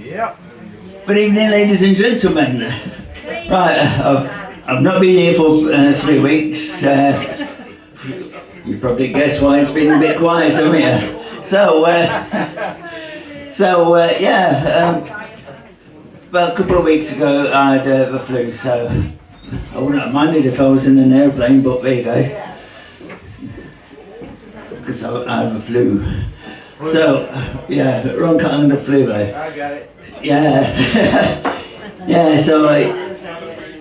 Good evening, ladies and gentlemen. Right, I've not been here for 3 weeks. You probably guess why it's been a bit quiet, haven't you? About a couple of weeks ago I had the flu, so I wouldn't have minded if I was in an airplane, but there you go. Because I had the flu. So, yeah, wrong kind of flu, though. I got it. Yeah. Yeah, so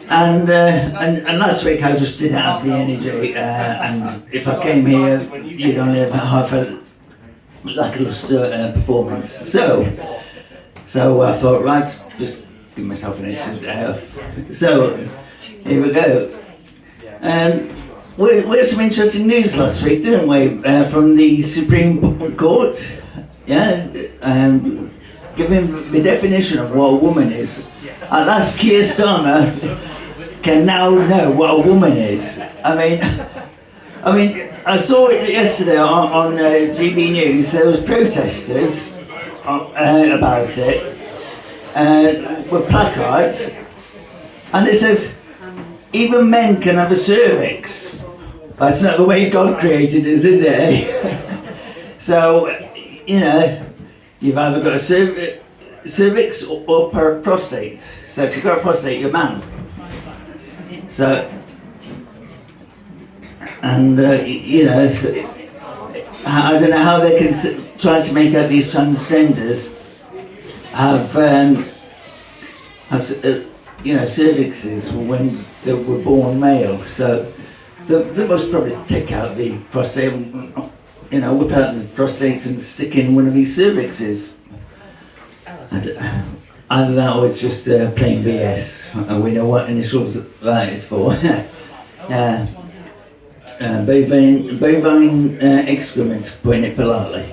and last week I just didn't have the energy, and if I came here, you'd only have half a lacklustre performance. So I thought, right, just give myself an extra day off. So, here we go. We had some interesting news last week, didn't we, from the Supreme Court, yeah, giving the definition of what a woman is. At last, Keir Starmer can now know what a woman is. I mean, I saw it yesterday on GB News. There was protesters about it with placards, and it says, even men can have a cervix. That's not the way God created us, is it? So, you know, you've either got a cervix or prostate. So if you've got a prostate, you're a man. So, and, you know, I don't know how they can try to make out these transgenders have you know, cervixes when they were born male. So they must probably take out the prostate, you know, whip out the prostate and stick in one of these cervixes. And either that or it's just plain BS, and we know what initials that is for. Bovine excrement, putting it politely.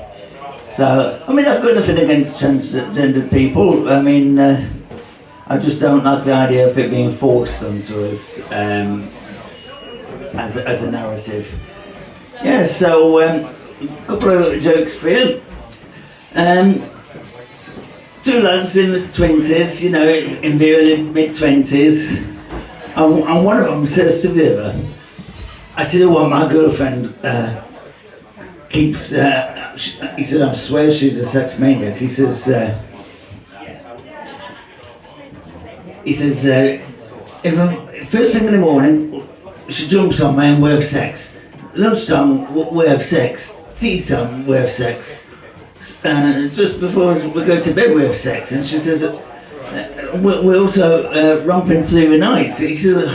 So, I mean, I've got nothing against transgendered people. I mean, I just don't like the idea of it being forced onto us as a narrative. Yeah, so a couple of jokes for you. Two lads in the 20s, you know, in the early mid-20s, and one of them says to the other, I tell you what, my girlfriend keeps, he said, I swear she's a sex maniac. He says, first thing in the morning, she jumps on me and we have sex. Lunchtime, we have sex. Tea time, we have sex. Just before we go to bed, we have sex. And she says, we're also romping through the night. He says,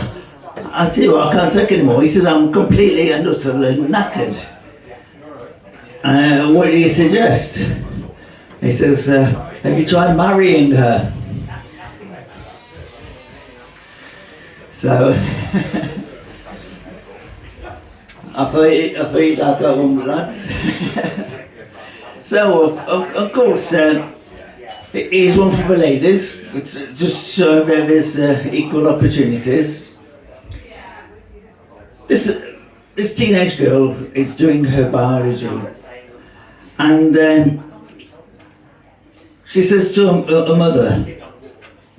I tell you what, I can't take anymore. He says, I'm completely and utterly knackered. What do you suggest? He says, have you tried marrying her? So, I thought you'd like that one, lads. So, of course, here's one for the ladies, just so there's equal opportunities. This teenage girl is doing her biology, and she says to her mother,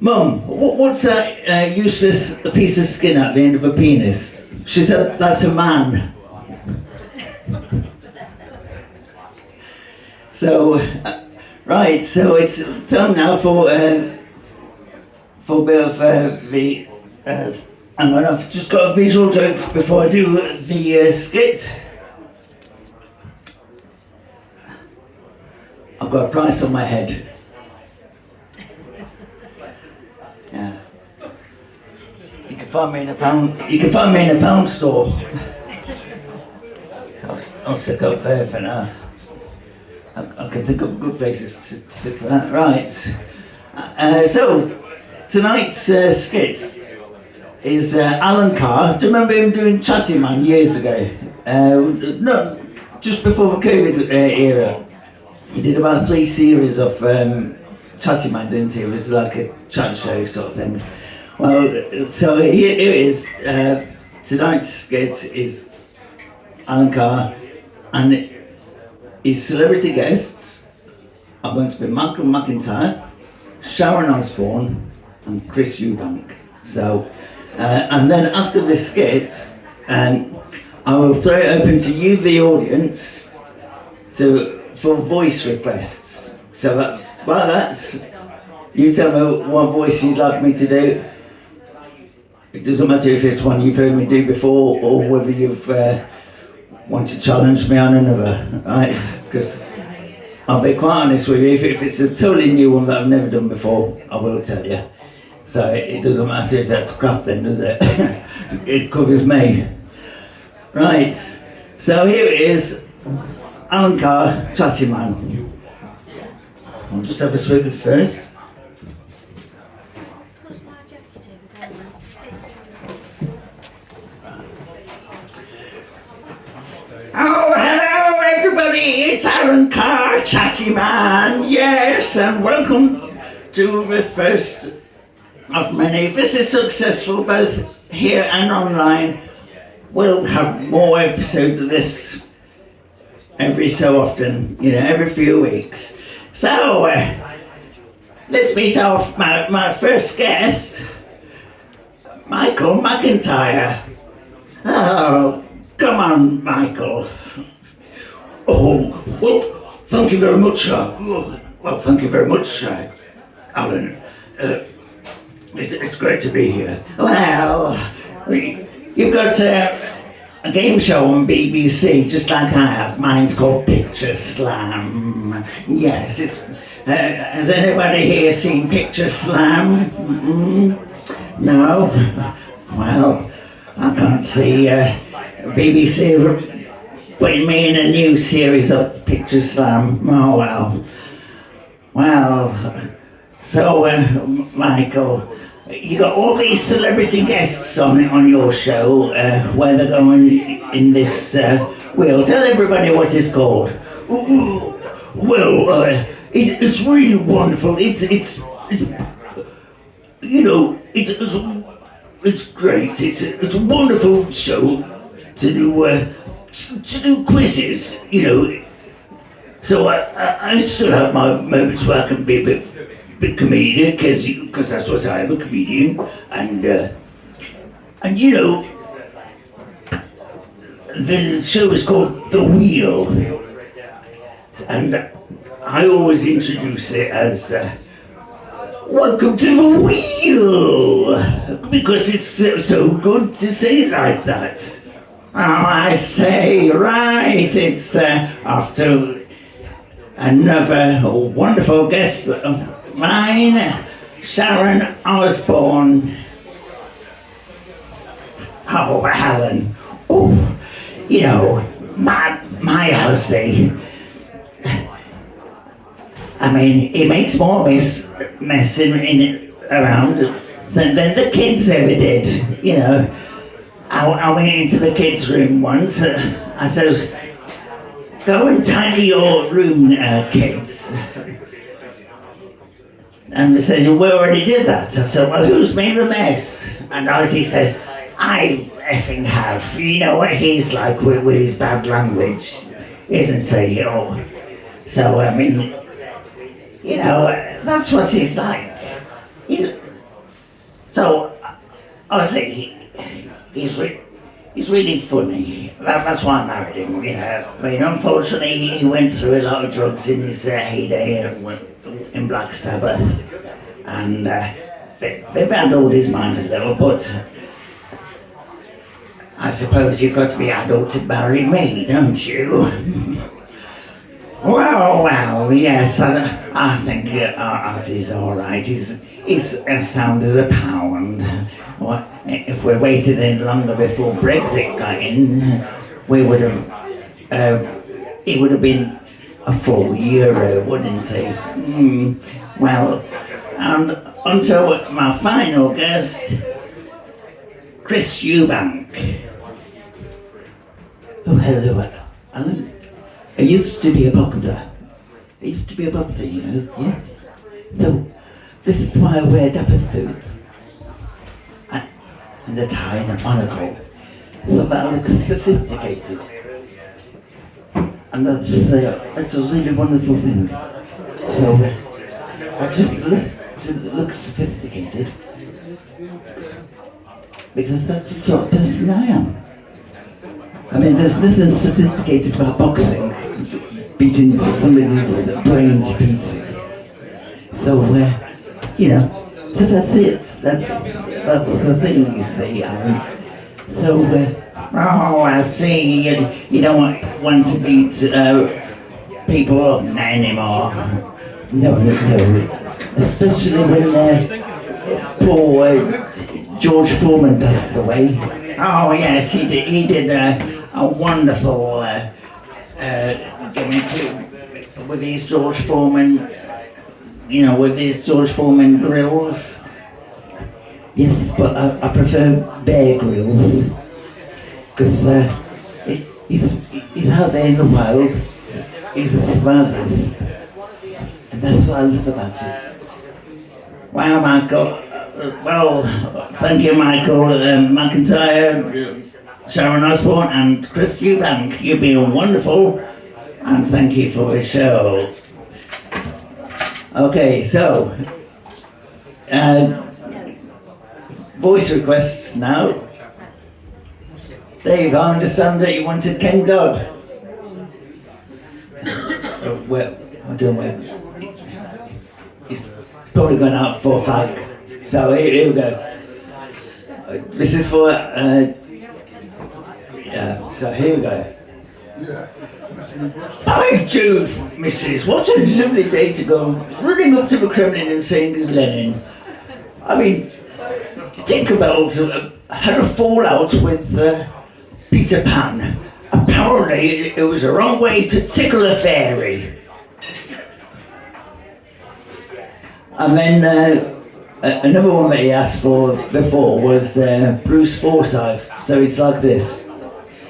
Mum, what's that useless piece of skin at the end of a penis? She said, that's a man. So, right, so it's time now for a bit of the, I've just got a visual joke before I do the skit. I've got a price on my head. Yeah. You can find me in a pound store. I'll stick up there for now. I can think of good places to stick that. Right. So tonight's skit is Alan Carr. Do you remember him doing Chatty Man years ago? No, just before the COVID era. He did about 3 series of Chatty Man, didn't he? It was like a chat show sort of thing. Well, so here it is. Tonight's skit is Alan Carr, and his celebrity guests are going to be Michael McIntyre, Sharon Osbourne and Chris Eubank. So, and then after the skit, I will throw it open to you, the audience, for voice requests. So, that's you tell me what voice you'd like me to do. It doesn't matter if it's one you've heard me do before or whether you've want to challenge me on another, right? Because I'll be quite honest with you, if it's a totally new one that I've never done before, I will tell you. So it doesn't matter if that's crap then, does it? It covers me. Right, so here it is, Carr Chatty Man. I'll just have a swig of first. Oh, hello everybody, it's Carr Chatty Man, yes, and welcome to the first of many. If this is successful, both here and online, we'll have more episodes of this every so often, every few weeks. So, let's meet off my first guest, Michael McIntyre. Oh, come on, Michael. Oh, well, thank you very much, Alan. It's great to be here. Well, you've got a game show on BBC, just like I have. Mine's called Picture Slam. Yes, it's. Has anybody here seen Picture Slam? Mm-hmm. No? Well, I can't see BBC putting me in a new series of Picture Slam. Oh, well. Well, so, Michael, you got all these celebrity guests on your show, where they're going in this wheel. Tell everybody what it's called. Well, it's really wonderful. It's great. It's a wonderful show to do quizzes. So I still have my moments where I can be a bit comedian, because that's what I am, a comedian, and the show is called The Wheel, and I always introduce it as welcome to the wheel, because it's so good to say it like that. Oh, I say, right, it's after another wonderful guest of mine, Sharon Osbourne. Oh, Alan. Oh, my Ozzy. I mean, he makes more mess in around than the kids ever did. I went into the kids' room once. I said, go and tidy your room, kids. And they said, we already did that. I said, well, who's made a mess? And Ozzy says, I effing have. You know what he's like with his bad language, isn't he? So, I mean, that's what he's like. So, Ozzy, he's really funny. That's why I married him, I mean, unfortunately, he went through a lot of drugs in his heyday in Black Sabbath, and they've handled his mind a little, but I suppose you've got to be adult to marry me, don't you? Well, yes, I think Ozzy's alright. He's as sound as a pound. Well, if we waited any longer before Brexit got in, he would have been a full euro, wouldn't he? Well, and until my final guest, Chris Eubank. Oh, hello, Alan. I used to be a boxer. Yeah? So, this is why I wear dapper suits. And a tie and a monocle. So that I look sophisticated. And that's a really wonderful thing. So, I just to look sophisticated. Because that's the sort of person I am. I mean, there's nothing sophisticated about boxing, beating somebody's brain to pieces. So, so that's it. That's the thing, you see, Alan. So, oh, I see. You don't want to beat people up anymore. No. Especially when poor George Foreman passed away. Oh yes, he did a wonderful gimmick with his George Foreman, with his George Foreman grills. Yes, but I prefer Bear Grylls because he's out there in the wild. He's a survivalist, and that's what I love about it. Wow, Michael. Well, thank you, Michael McIntyre, Sharon Osbourne, and Chris Eubank. You've been wonderful, and thank you for the show. Okay, so voice requests now. Dave, I understand that you wanted Ken Dodd. Well, I don't know. He's probably going out for a fight. So here we go. This is for, so here we go. By Jove, Mrs. What a lovely day to go running up to the Kremlin and saying it's Lenin. I mean, think about had a fallout with Peter Pan. Apparently it was the wrong way to tickle a fairy. And then another one that he asked for before was Bruce Forsyth. So it's like this.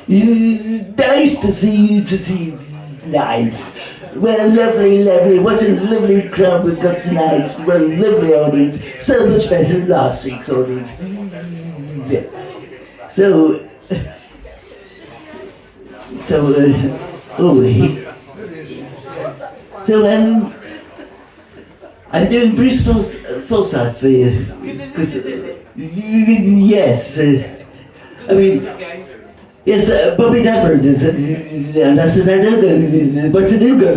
Nice to see you, nice. Well, lovely, what a lovely crowd we've got tonight. Well, lovely audience, so much better than last week's audience. I'm doing Bruce Forsyth for you, because, yes, I mean, yes, Bobby Dafford is, and I said, I don't go, but I do go,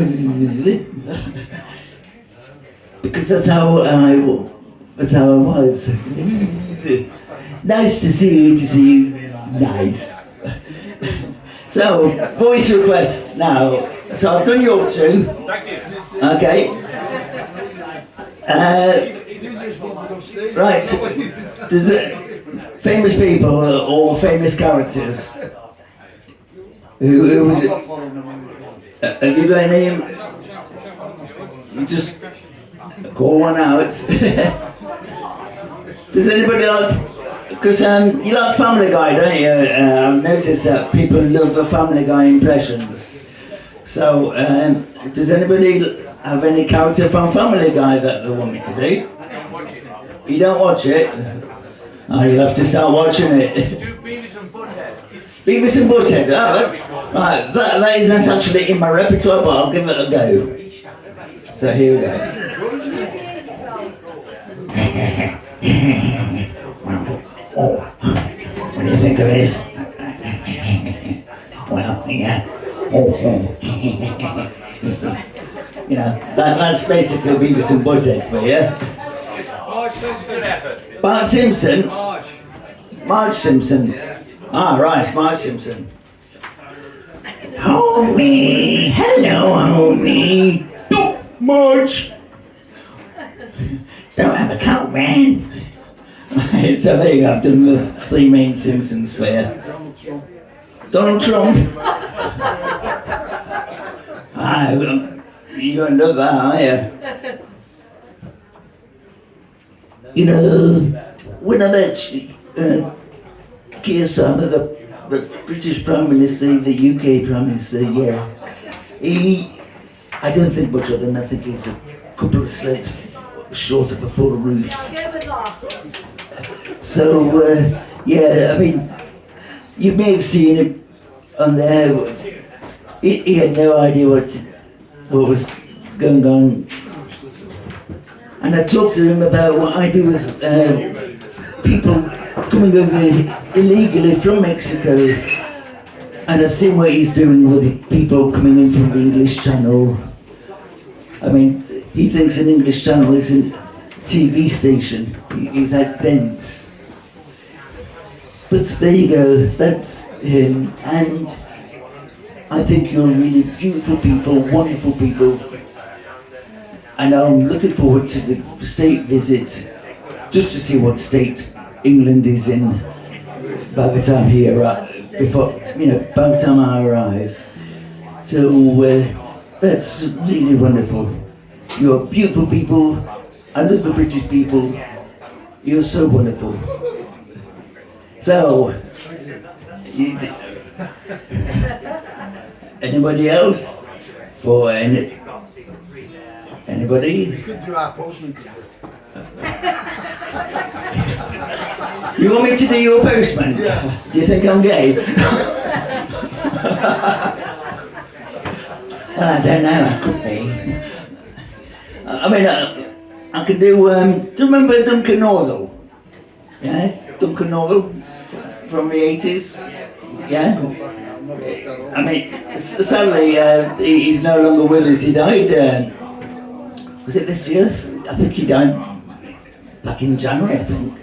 because that's how I was. Nice to see you, nice. So, voice requests now. So I've done your two. Thank you. Okay. Right, does it, famous people or famous characters who would, have you got any, you just call one out. Does anybody like, because you like Family Guy, don't you? I've noticed that people love the Family Guy impressions. So, does anybody have any character from Family Guy that they want me to do? You don't watch it? Oh, you'll have to start watching it. Do Beavis and Butthead. Beavis and Butthead, oh, that's right. That isn't actually in my repertoire, but I'll give it a go. So here we go. Oh, what do you think of this? Well, yeah. You know, that's basically Beavis and Butthead for you. Marge Simpson. Bart Simpson? Marge Simpson. Yeah. Ah, right, Marge Simpson. Homie, hello, homie. Don't, Marge. Don't have a coat, man. So there you go, I've done the three main Simpsons for you. Donald Trump. You don't know that, are you? You know, when I met Keir Starmer, the British Prime Minister, the UK Prime Minister, yeah, I don't think much of him. I think he's a couple of sleds short of a full roof. So, yeah, I mean, you may have seen him on there. He had no idea what was going on. And I talked to him about what I do with people coming over illegally from Mexico. And I've seen what he's doing with people coming in from the English Channel. I mean, he thinks an English Channel is a TV station. He's that dense. But there you go, that's him. And I think you're really beautiful people, wonderful people. And I'm looking forward to the state visit, just to see what state England is in by the time he arrives, before, by the time I arrive. So that's really wonderful. You're beautiful people. I love the British people. You're so wonderful. So, anybody else? For anybody? We could do our postman. You want me to do your postman? Yeah. Do you think I'm gay? Well, I don't know, I could be. I mean, I could do, do you remember Duncan Norville? Yeah? Duncan Norville from the 80s? Yeah? I mean, sadly, he's no longer with us. He died, was it this year? I think he died back in January, I think.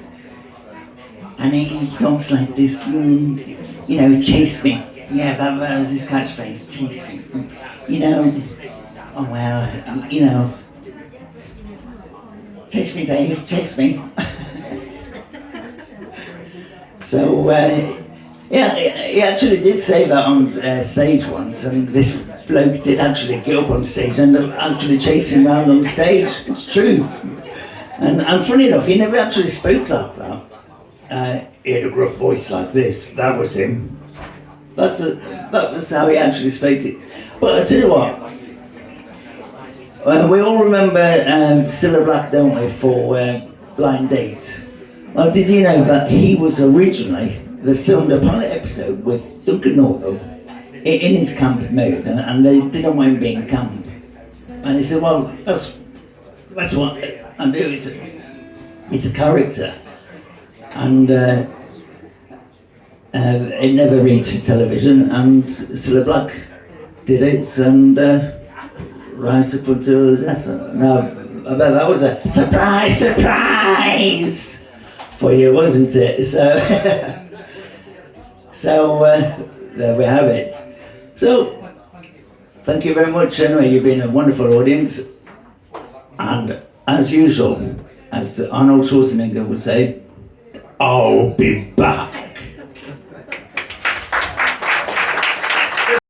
And he talks like this, chase me. Yeah, that was his catchphrase, chase me. Oh well, chase me, Dave, chase me. So, yeah, he actually did say that on stage once, and this bloke did actually get up on stage and actually chase him around on stage. It's true. And funny enough, he never actually spoke like that. He had a gruff voice like this. That was him. That was how he actually spoke it. But I tell you what, we all remember Cilla Black, don't we, for Blind Date. Well, did you know that he was originally, they filmed a pilot episode with Duncan Norville in his camp mode, and they didn't want him being camp. And he said, well, that's what I do, it's a character. And it never reached television, and Cilla Black did it, and right up until his death. Now, I bet that was a surprise for you, wasn't it? So, there we have it. So, thank you very much. Anyway, you've been a wonderful audience, and as usual, as Arnold Schwarzenegger would say, I'll be back.